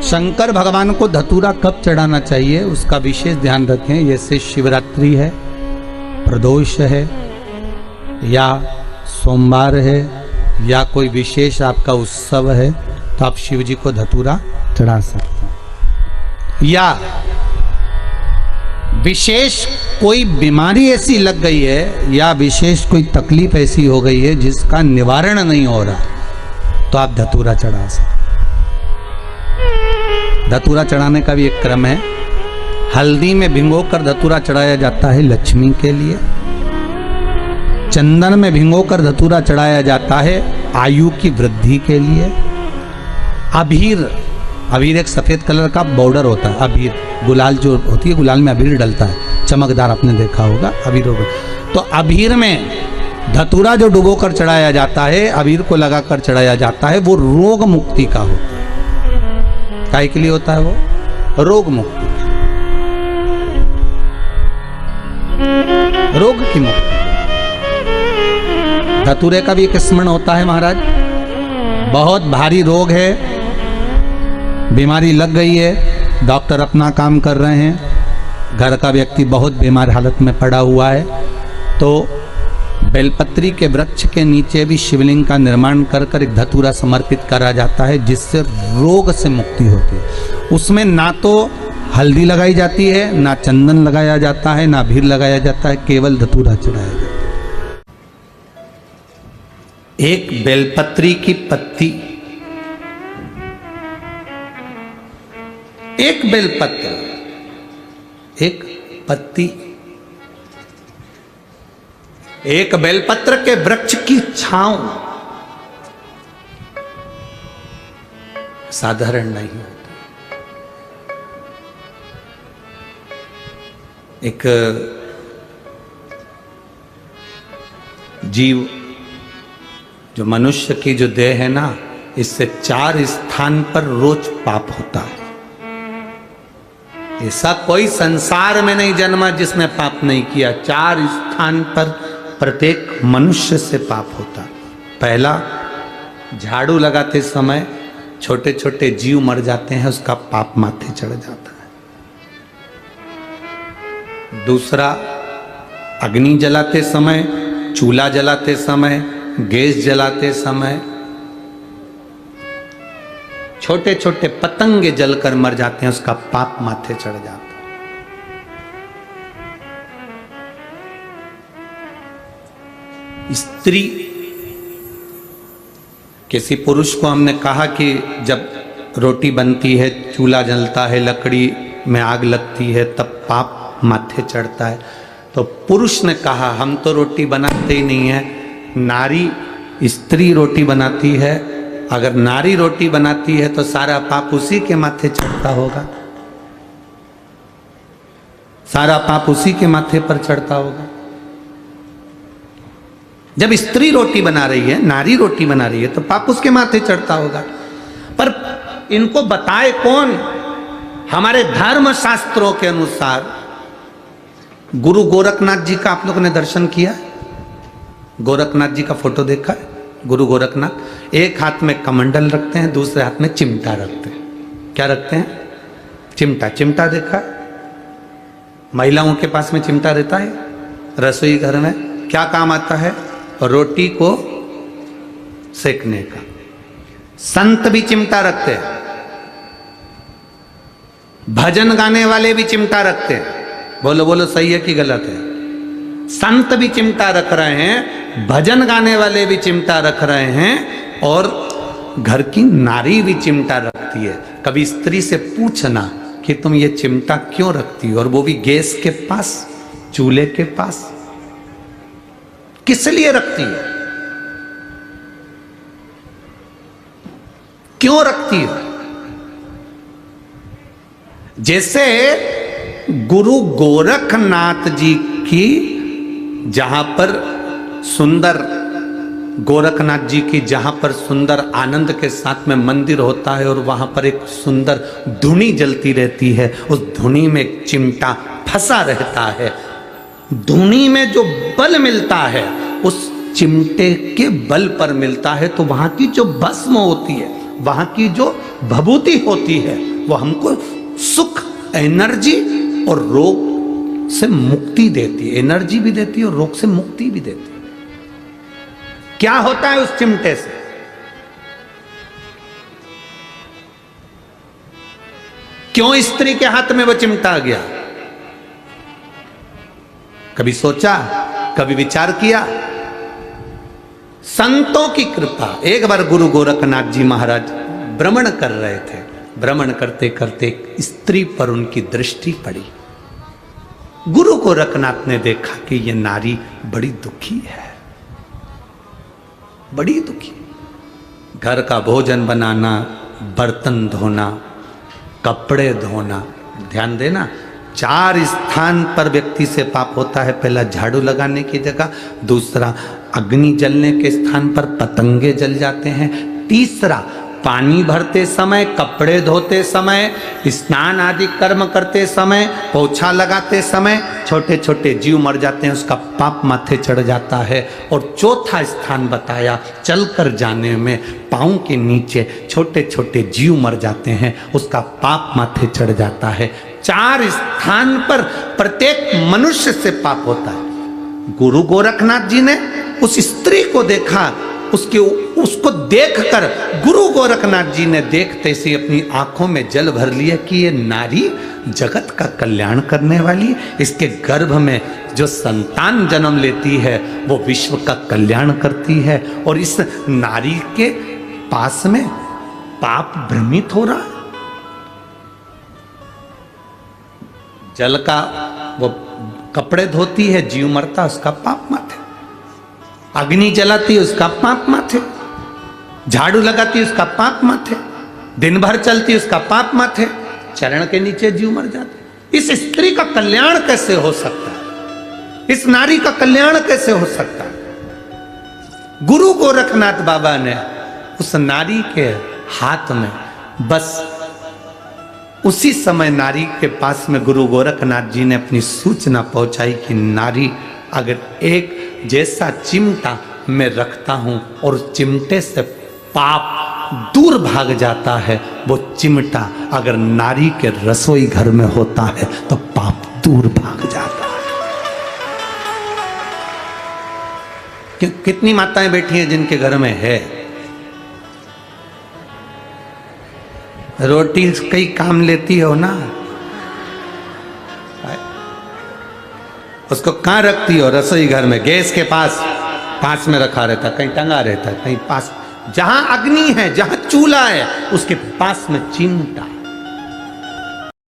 शंकर भगवान को धतूरा कब चढ़ाना चाहिए उसका विशेष ध्यान रखें। जैसे शिवरात्रि है, प्रदोष है, या सोमवार है, या कोई विशेष आपका उत्सव है, तो आप शिव जी को धतूरा चढ़ा सकते हैं। या विशेष कोई बीमारी ऐसी लग गई है, या विशेष कोई तकलीफ ऐसी हो गई है जिसका निवारण नहीं हो रहा, तो आप धतूरा चढ़ा सकते। धतूरा चढ़ाने का भी एक क्रम है। हल्दी में भिगोकर धतूरा चढ़ाया जाता है लक्ष्मी के लिए। चंदन में भिगोकर धतूरा चढ़ाया जाता है आयु की वृद्धि के लिए। अबीर एक सफेद कलर का बॉर्डर होता है। अबीर गुलाल जो होती है, गुलाल में अबीर डलता है, चमकदार, आपने देखा होगा अबीर होगा। तो अबीर में धतूरा जो डुबोकर चढ़ाया जाता है, अबीर को लगाकर चढ़ाया जाता है, वो रोग मुक्ति का होता है। काय के लिए होता है? वो रोग मुक्ति, रोग की मुक्ति। धतूरे का भी एक स्मरण होता है महाराज। बहुत भारी रोग है, बीमारी लग गई है, डॉक्टर अपना काम कर रहे हैं, घर का व्यक्ति बहुत बीमार हालत में पड़ा हुआ है, तो बेलपत्री के वृक्ष के नीचे भी शिवलिंग का निर्माण कर एक धतूरा समर्पित करा जाता है, जिससे रोग से मुक्ति होती है। उसमें ना तो हल्दी लगाई जाती है, ना चंदन लगाया जाता है, ना अबीर लगाया जाता है, केवल धतूरा चढ़ाया जाता है। एक बेलपत्री की पत्ती, एक बेलपत्र, एक पत्ती, एक बेलपत्र के वृक्ष की छांव साधारण नहीं होती। एक जीव जो मनुष्य की जो देह है ना, इससे 4 स्थान पर रोज पाप होता है। ऐसा कोई संसार में नहीं जन्मा जिसने पाप नहीं किया। 4 स्थान पर प्रत्येक मनुष्य से पाप होता। पहला, झाड़ू लगाते समय छोटे छोटे जीव मर जाते हैं, उसका पाप माथे चढ़ जाता है। दूसरा, अग्नि जलाते समय, चूल्हा जलाते समय, गैस जलाते समय छोटे छोटे पतंगे जलकर मर जाते हैं, उसका पाप माथे चढ़ जाता है। स्त्री, किसी पुरुष को हमने कहा कि जब रोटी बनती है, चूल्हा जलता है, लकड़ी में आग लगती है, तब पाप माथे चढ़ता है, तो पुरुष ने कहा हम तो रोटी बनाते ही नहीं है, नारी स्त्री रोटी बनाती है। अगर नारी रोटी बनाती है तो सारा पाप उसी के माथे चढ़ता होगा, सारा पाप उसी के माथे पर चढ़ता होगा। जब स्त्री रोटी बना रही है, नारी रोटी बना रही है, तो पाप उसके माथे चढ़ता होगा। पर इनको बताए कौन? हमारे धर्म शास्त्रों के अनुसार गुरु गोरखनाथ जी का आप लोगों ने दर्शन किया? गोरखनाथ जी का फोटो देखा है? गुरु गोरखनाथ एक हाथ में कमंडल रखते हैं, दूसरे हाथ में चिमटा रखते हैं। क्या रखते हैं? चिमटा। चिमटा देखा? महिलाओं के पास में चिमटा रहता है रसोई घर में। क्या काम आता है? रोटी को सेकने का। संत भी चिमटा रखते हैं, भजन गाने वाले भी चिमटा रखते हैं। बोलो बोलो, सही है कि गलत है? संत भी चिमटा रख रहे हैं, भजन गाने वाले भी चिमटा रख रहे हैं, और घर की नारी भी चिमटा रखती है। कभी स्त्री से पूछना कि तुम ये चिमटा क्यों रखती हो, और वो भी गैस के पास, चूल्हे के पास, किस लिए रखती है? क्यों रखती है? जैसे गुरु गोरखनाथ जी की, जहां पर सुंदर गोरखनाथ जी की, जहां पर सुंदर आनंद के साथ में मंदिर होता है, और वहां पर एक सुंदर धुनी जलती रहती है, उस धुनी में एक चिमटा फंसा रहता है। धुनी में जो बल मिलता है उस चिमटे के बल पर मिलता है, तो वहां की जो भस्म होती है वहां की जो भभूति होती है वो हमको सुख, एनर्जी और रोग से मुक्ति देती है। एनर्जी भी देती है और रोग से मुक्ति भी देती है। क्या होता है उस चिमटे से? क्यों स्त्री के हाथ में वो चिमटा आ गया? कभी सोचा, कभी विचार किया? संतों की कृपा। एक बार गुरु गोरखनाथ जी महाराज भ्रमण कर रहे थे। भ्रमण करते करते एक स्त्री पर उनकी दृष्टि पड़ी। गुरु गोरखनाथ ने देखा कि यह नारी बड़ी दुखी है, बड़ी दुखी। घर का भोजन बनाना, बर्तन धोना, कपड़े धोना। ध्यान देना, 4 स्थान पर व्यक्ति से पाप होता है। पहला, झाड़ू लगाने की जगह। दूसरा, अग्नि जलने के स्थान पर पतंगे जल जाते हैं। तीसरा, पानी भरते समय, कपड़े धोते समय, स्नान आदि कर्म करते समय, पोछा लगाते समय छोटे छोटे जीव मर जाते हैं, उसका पाप माथे चढ़ जाता है। और चौथा स्थान बताया, चलकर जाने में पाँव के नीचे छोटे छोटे जीव मर जाते हैं, उसका पाप माथे चढ़ जाता है। 4 स्थान पर प्रत्येक मनुष्य से पाप होता है। गुरु गोरखनाथ जी ने उस स्त्री को देखा, उसको देखकर गुरु गोरखनाथ जी ने देखते से अपनी आंखों में जल भर लिया कि ये नारी जगत का कल्याण करने वाली, इसके गर्भ में जो संतान जन्म लेती है वो विश्व का कल्याण करती है। और इस नारी के पास में पाप भ्रमित हो रहा है। जल का वो कपड़े धोती है, जीव मरता, उसका पाप माथे। अग्नि जलाती है, उसका पाप माथे। झाड़ू लगाती है, उसका पाप माथे। दिन भर चलती है, उसका पाप माथे। चरण के नीचे जीव मर जाते। इस स्त्री का कल्याण कैसे हो सकता है? इस नारी का कल्याण कैसे हो सकता है? गुरु गोरखनाथ बाबा ने उस नारी के हाथ में, बस उसी समय नारी के पास में गुरु गोरखनाथ जी ने अपनी सूचना पहुंचाई कि नारी, अगर एक जैसा चिमटा मैं रखता हूं और चिमटे से पाप दूर भाग जाता है, वो चिमटा अगर नारी के रसोई घर में होता है तो पाप दूर भाग जाता है। कितनी माताएं बैठी हैं जिनके घर में है रोटी, कई काम लेती हो ना, उसको कहाँ रखती हो? रसोई घर में, गैस के पास में रखा रहता, कहीं टंगा रहता, कहीं पास, जहां अग्नि है, जहां चूल्हा है, उसके पास में चिमटा।